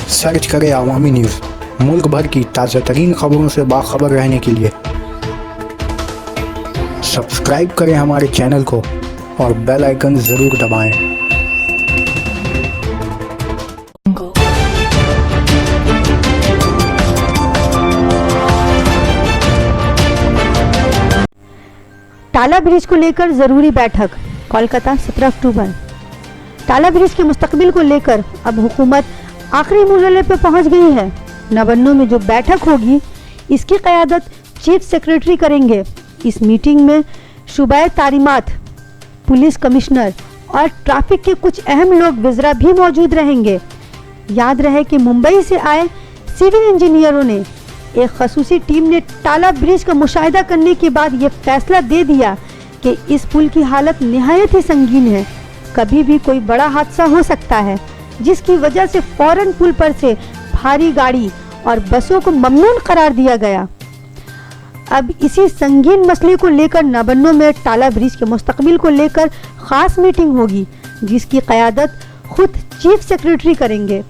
Search करें अवामी news. मुल्क भर की ताज़ा तरीन खबरों से बाखबर रहने के लिए सब्सक्राइब करें हमारे चैनल को और बेल आइकन ज़रूर दबाएं। टाला ब्रिज को लेकर जरूरी बैठक, कोलकाता 17 अक्टूबर। टाला ब्रिज के मुस्तकबिल को लेकर अब हुकूमत आखिरी मरहले पर पहुंच गई है। नवन्नों में जो बैठक होगी इसकी क़यादत चीफ सेक्रेटरी करेंगे। इस मीटिंग में शुबाए तारीमात, पुलिस कमिश्नर और ट्रैफिक के कुछ अहम लोग वज़रा भी मौजूद रहेंगे। याद रहे कि मुंबई से आए सिविल इंजीनियरों ने एक खसूसी टीम ने टाला ब्रिज का मुशाहिदा करने के बाद ये फैसला दे दिया कि इस पुल की हालत निहायत ही संगीन है। कभी भी कोई बड़ा हादसा हो सकता है, जिसकी वजह से फौरन पुल पर से भारी गाड़ी और बसों को ममनून करार दिया गया। अब इसी संगीन मसले को लेकर नवन्नों में टाला ब्रिज के मुस्तकबिल को लेकर खास मीटिंग होगी, जिसकी क़यादत खुद चीफ सेक्रेटरी करेंगे।